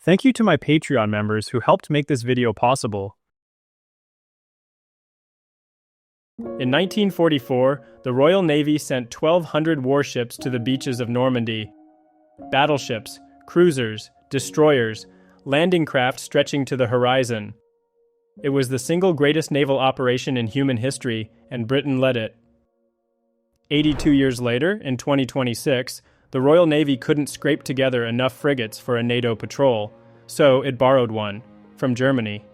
Thank you to my Patreon members who helped make this video possible. In 1944, the Royal Navy sent 1,200 warships to the beaches of Normandy. Battleships, cruisers, destroyers, landing craft stretching to the horizon. It was the single greatest naval operation in human history, and Britain led it. 82 years later, in 2026, the Royal Navy couldn't scrape together enough frigates for a NATO patrol, so it borrowed one, from Germany.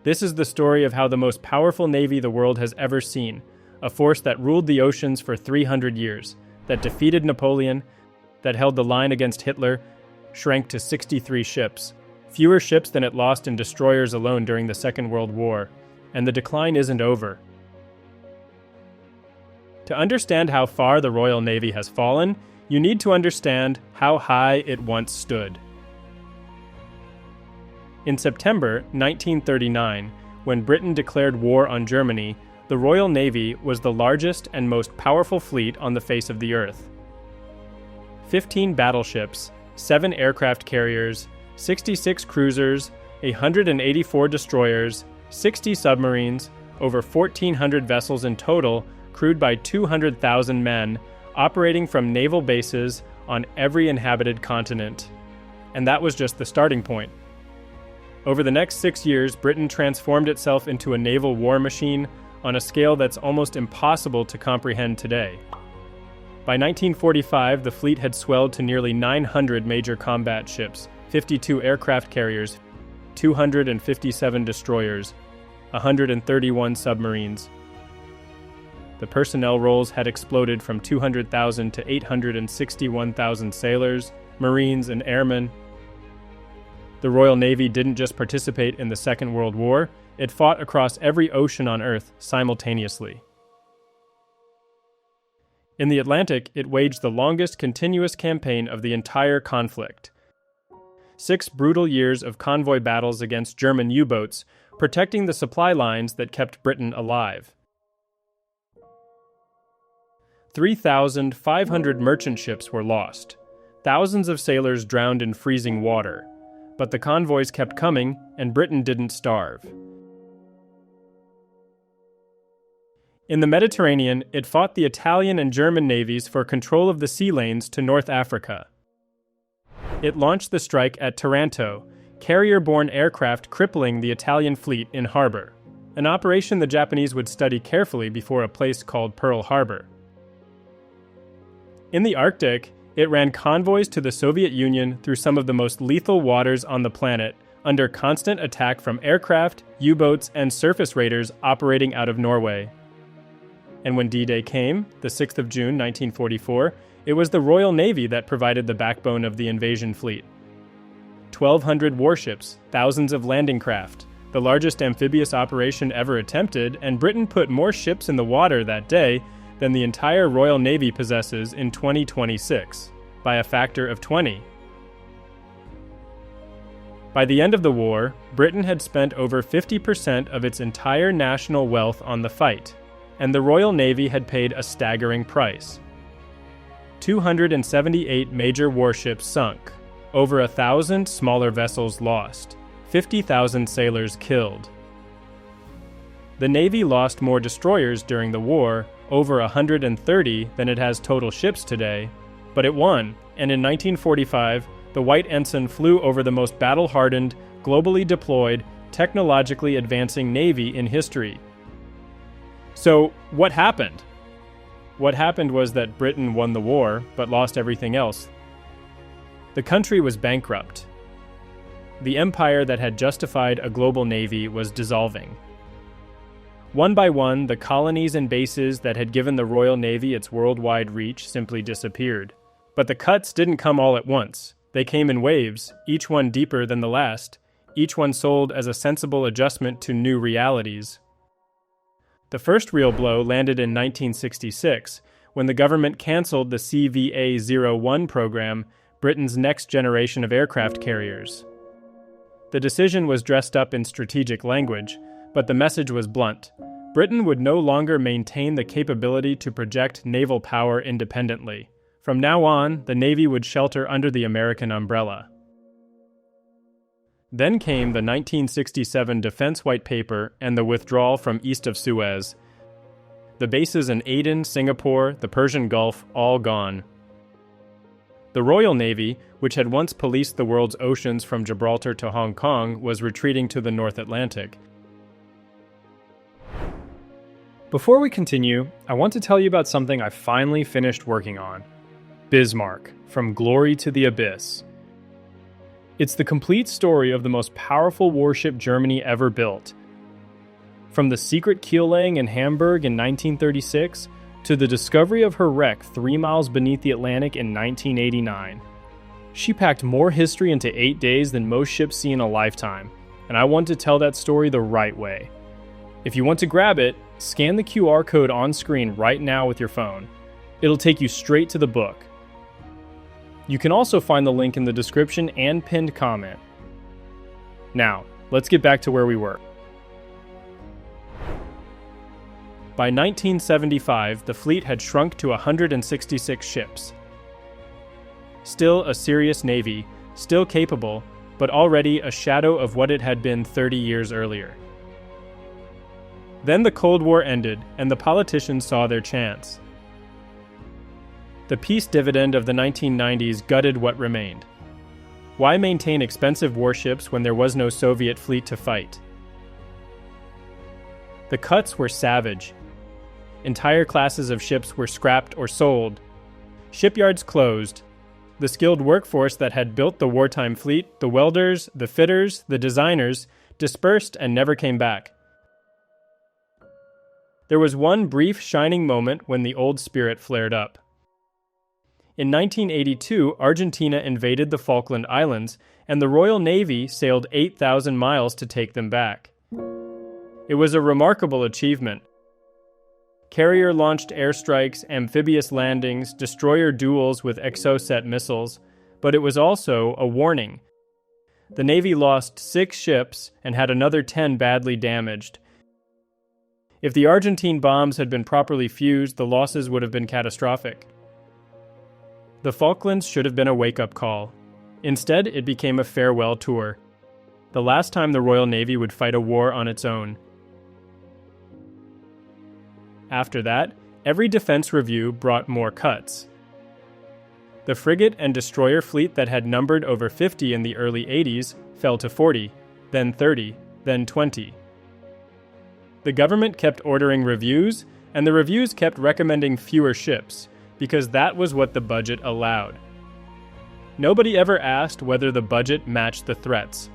This is the story of how the most powerful navy the world has ever seen, a force that ruled the oceans for 300 years, that defeated Napoleon, that held the line against Hitler, shrank to 63 ships, fewer ships than it lost in destroyers alone during the Second World War, and the decline isn't over. To understand how far the Royal Navy has fallen, you need to understand how high it once stood. In September 1939, when Britain declared war on Germany, the Royal Navy was the largest and most powerful fleet on the face of the earth. 15 battleships, 7 aircraft carriers, 66 cruisers, 184 destroyers, 60 submarines, over 1,400 vessels in total, crewed by 200,000 men, operating from naval bases on every inhabited continent. And that was just the starting point. Over the next 6 years, Britain transformed itself into a naval war machine on a scale that's almost impossible to comprehend today. By 1945, the fleet had swelled to nearly 900 major combat ships, 52 aircraft carriers, 257 destroyers, 131 submarines. The personnel roles had exploded from 200,000 to 861,000 sailors, Marines, and airmen. The Royal Navy didn't just participate in the Second World War, it fought across every ocean on Earth simultaneously. In the Atlantic, it waged the longest continuous campaign of the entire conflict. 6 brutal years of convoy battles against German U-boats, protecting the supply lines that kept Britain alive. 3,500 merchant ships were lost. Thousands of sailors drowned in freezing water. But the convoys kept coming, and Britain didn't starve. In the Mediterranean, it fought the Italian and German navies for control of the sea lanes to North Africa. It launched the strike at Taranto, carrier-borne aircraft crippling the Italian fleet in harbor, an operation the Japanese would study carefully before a place called Pearl Harbor. In the Arctic, it ran convoys to the Soviet Union through some of the most lethal waters on the planet, under constant attack from aircraft, U-boats, and surface raiders operating out of Norway. And when D-Day came, the 6th of June 1944, it was the Royal Navy that provided the backbone of the invasion fleet. 1,200 warships, thousands of landing craft, the largest amphibious operation ever attempted, and Britain put more ships in the water that day than the entire Royal Navy possesses in 2026, by a factor of 20. By the end of the war, Britain had spent over 50% of its entire national wealth on the fight, and the Royal Navy had paid a staggering price. 278 major warships sunk, over 1,000 smaller vessels lost, 50,000 sailors killed. The Navy lost more destroyers during the war, over 130 than it has total ships today, but it won, and in 1945, the White Ensign flew over the most battle-hardened, globally deployed, technologically advancing Navy in history. So, what happened? What happened was that Britain won the war, but lost everything else. The country was bankrupt. The empire that had justified a global navy was dissolving. One by one, the colonies and bases that had given the Royal Navy its worldwide reach simply disappeared. But the cuts didn't come all at once. They came in waves, each one deeper than the last, each one sold as a sensible adjustment to new realities. The first real blow landed in 1966, when the government canceled the CVA-01 program, Britain's next generation of aircraft carriers. The decision was dressed up in strategic language, but the message was blunt. Britain would no longer maintain the capability to project naval power independently. From now on, the Navy would shelter under the American umbrella. Then came the 1967 Defense White Paper and the withdrawal from east of Suez. The bases in Aden, Singapore, the Persian Gulf, all gone. The Royal Navy, which had once policed the world's oceans from Gibraltar to Hong Kong, was retreating to the North Atlantic. Before we continue, I want to tell you about something I finally finished working on. Bismarck, From Glory to the Abyss. It's the complete story of the most powerful warship Germany ever built. From the secret keel-laying in Hamburg in 1936 to the discovery of her wreck 3 miles beneath the Atlantic in 1989. She packed more history into 8 days than most ships see in a lifetime, and I want to tell that story the right way. If you want to grab it, scan the QR code on screen right now with your phone. It'll take you straight to the book. You can also find the link in the description and pinned comment. Now, let's get back to where we were. By 1975, the fleet had shrunk to 166 ships. Still a serious navy, still capable, but already a shadow of what it had been 30 years earlier. Then the Cold War ended, and the politicians saw their chance. The peace dividend of the 1990s gutted what remained. Why maintain expensive warships when there was no Soviet fleet to fight? The cuts were savage. Entire classes of ships were scrapped or sold. Shipyards closed. The skilled workforce that had built the wartime fleet, the welders, the fitters, the designers, dispersed and never came back. There was one brief shining moment when the old spirit flared up. In 1982, Argentina invaded the Falkland Islands, and the Royal Navy sailed 8,000 miles to take them back. It was a remarkable achievement. Carrier-launched airstrikes, amphibious landings, destroyer duels with Exocet missiles, but it was also a warning. The Navy lost 6 ships and had another 10 badly damaged. If the Argentine bombs had been properly fused, the losses would have been catastrophic. The Falklands should have been a wake-up call. Instead, it became a farewell tour. The last time the Royal Navy would fight a war on its own. After that, every defense review brought more cuts. The frigate and destroyer fleet that had numbered over 50 in the early 80s fell to 40, then 30, then 20. The government kept ordering reviews, and the reviews kept recommending fewer ships, because that was what the budget allowed. Nobody ever asked whether the budget matched the threats.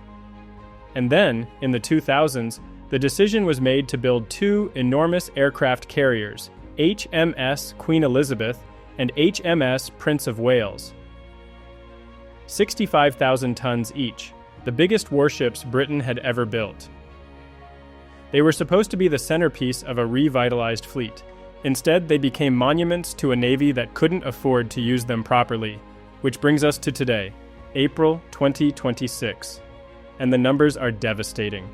And then, in the 2000s, the decision was made to build 2 enormous aircraft carriers, HMS Queen Elizabeth and HMS Prince of Wales. 65,000 tons each, the biggest warships Britain had ever built. They were supposed to be the centerpiece of a revitalized fleet. Instead, they became monuments to a navy that couldn't afford to use them properly, which brings us to today, April 2026. And the numbers are devastating.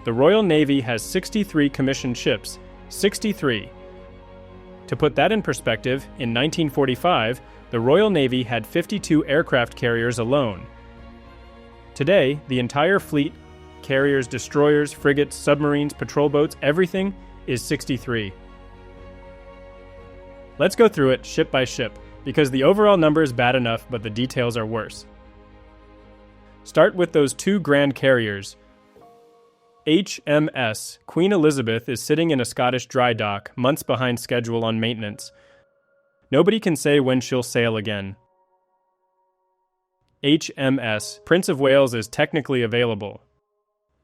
The Royal Navy has 63 commissioned ships, 63. To put that in perspective, in 1945, the Royal Navy had 52 aircraft carriers alone. Today, the entire fleet, carriers, destroyers, frigates, submarines, patrol boats, everything, is 63. Let's go through it ship by ship, because the overall number is bad enough, but the details are worse. Start with those 2 grand carriers. HMS Queen Elizabeth is sitting in a Scottish dry dock, months behind schedule on maintenance. Nobody can say when she'll sail again. HMS Prince of Wales is technically available.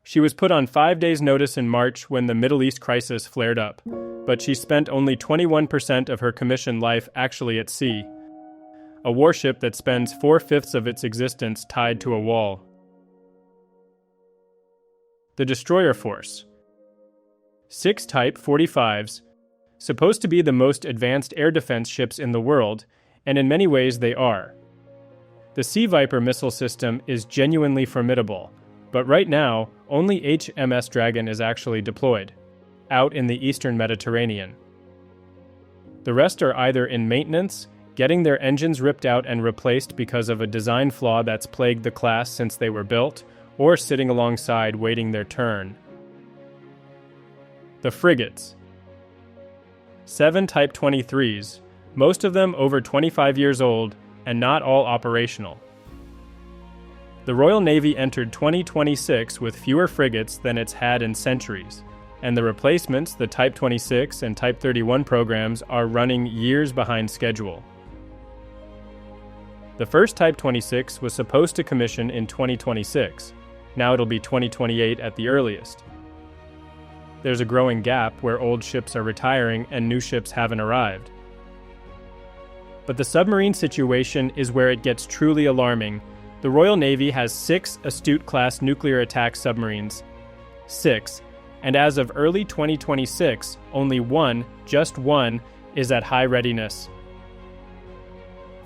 She was put on 5 days' notice in March when the Middle East crisis flared up, but she spent only 21% of her commissioned life actually at sea. A warship that spends 4/5 of its existence tied to a wall. The destroyer force. 6 Type 45s, supposed to be the most advanced air defense ships in the world, and in many ways they are. The Sea Viper missile system is genuinely formidable, but right now, only HMS Dragon is actually deployed, out in the eastern Mediterranean. The rest are either in maintenance, getting their engines ripped out and replaced because of a design flaw that's plagued the class since they were built, or sitting alongside waiting their turn. The frigates. 7 Type 23s, most of them over 25 years old, and not all operational. The Royal Navy entered 2026 with fewer frigates than it's had in centuries, and the replacements, the Type 26 and Type 31 programs, are running years behind schedule. The first Type 26 was supposed to commission in 2026. Now it'll be 2028 at the earliest. There's a growing gap where old ships are retiring and new ships haven't arrived. But the submarine situation is where it gets truly alarming. The Royal Navy has 6 Astute-class nuclear attack submarines. 6. And as of early 2026, only one, just one, is at high readiness.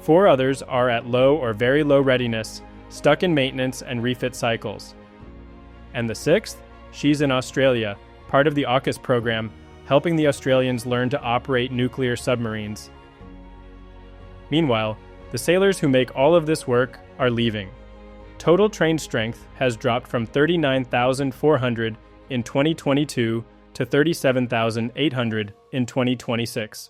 4 others are at low or very low readiness, stuck in maintenance and refit cycles. And the 6th? She's in Australia, part of the AUKUS program, helping the Australians learn to operate nuclear submarines. Meanwhile, the sailors who make all of this work are leaving. Total trained strength has dropped from 39,400 in 2022 to 37,800 in 2026.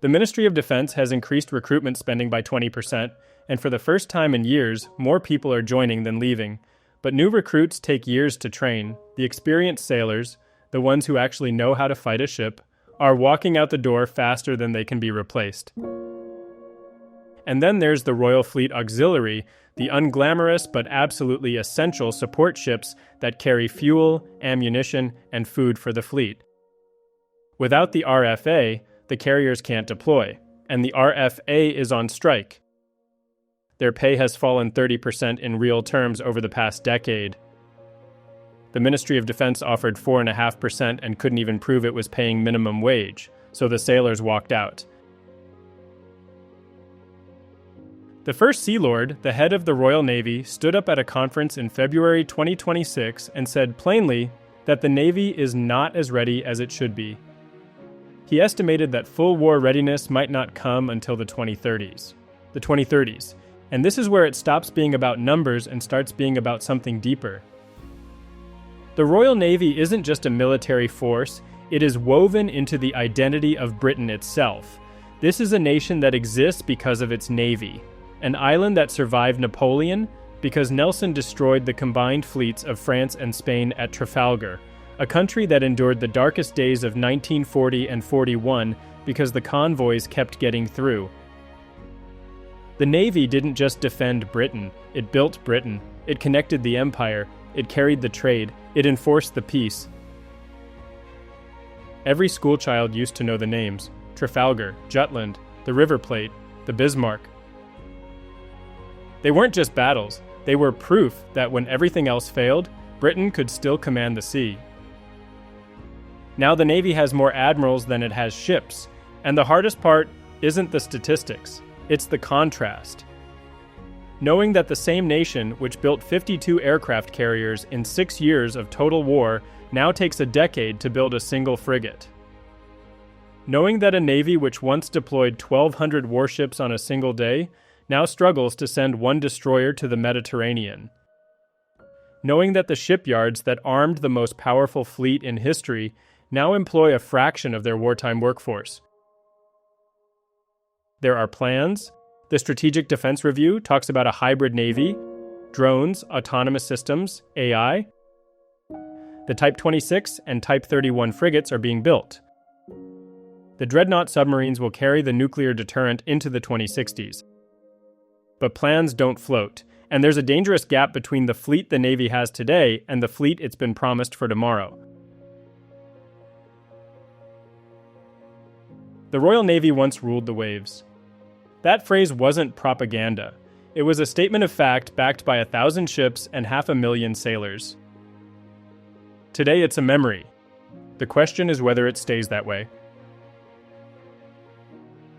The Ministry of Defense has increased recruitment spending by 20%, and for the first time in years, more people are joining than leaving. But new recruits take years to train. The experienced sailors, the ones who actually know how to fight a ship, are walking out the door faster than they can be replaced. And then there's the Royal Fleet Auxiliary, the unglamorous but absolutely essential support ships that carry fuel, ammunition, and food for the fleet. Without the RFA, the carriers can't deploy, and the RFA is on strike. Their pay has fallen 30% in real terms over the past decade. The Ministry of Defense offered 4.5% and couldn't even prove it was paying minimum wage, so the sailors walked out. The first Sea Lord, the head of the Royal Navy, stood up at a conference in February 2026 and said plainly that the Navy is not as ready as it should be. He estimated that full war readiness might not come until the 2030s. And this is where it stops being about numbers and starts being about something deeper. The Royal Navy isn't just a military force, it is woven into the identity of Britain itself. This is a nation that exists because of its navy. An island that survived Napoleon because Nelson destroyed the combined fleets of France and Spain at Trafalgar, a country that endured the darkest days of 1940 and 41 because the convoys kept getting through. The Navy didn't just defend Britain, it built Britain, it connected the empire, it carried the trade, it enforced the peace. Every schoolchild used to know the names: Trafalgar, Jutland, the River Plate, the Bismarck. They weren't just battles, they were proof that when everything else failed, Britain could still command the sea. Now the Navy has more admirals than it has ships, and the hardest part isn't the statistics, it's the contrast. Knowing that the same nation which built 52 aircraft carriers in 6 years of total war now takes a decade to build a single frigate. Knowing that a Navy which once deployed 1,200 warships on a single day now struggles to send one destroyer to the Mediterranean. Knowing that the shipyards that armed the most powerful fleet in history now employ a fraction of their wartime workforce. There are plans. The Strategic Defense Review talks about a hybrid Navy, drones, autonomous systems, AI. The Type 26 and Type 31 frigates are being built. The Dreadnought submarines will carry the nuclear deterrent into the 2060s. But plans don't float, and there's a dangerous gap between the fleet the Navy has today and the fleet it's been promised for tomorrow. The Royal Navy once ruled the waves. That phrase wasn't propaganda. It was a statement of fact backed by 1,000 ships and 500,000 sailors. Today it's a memory. The question is whether it stays that way.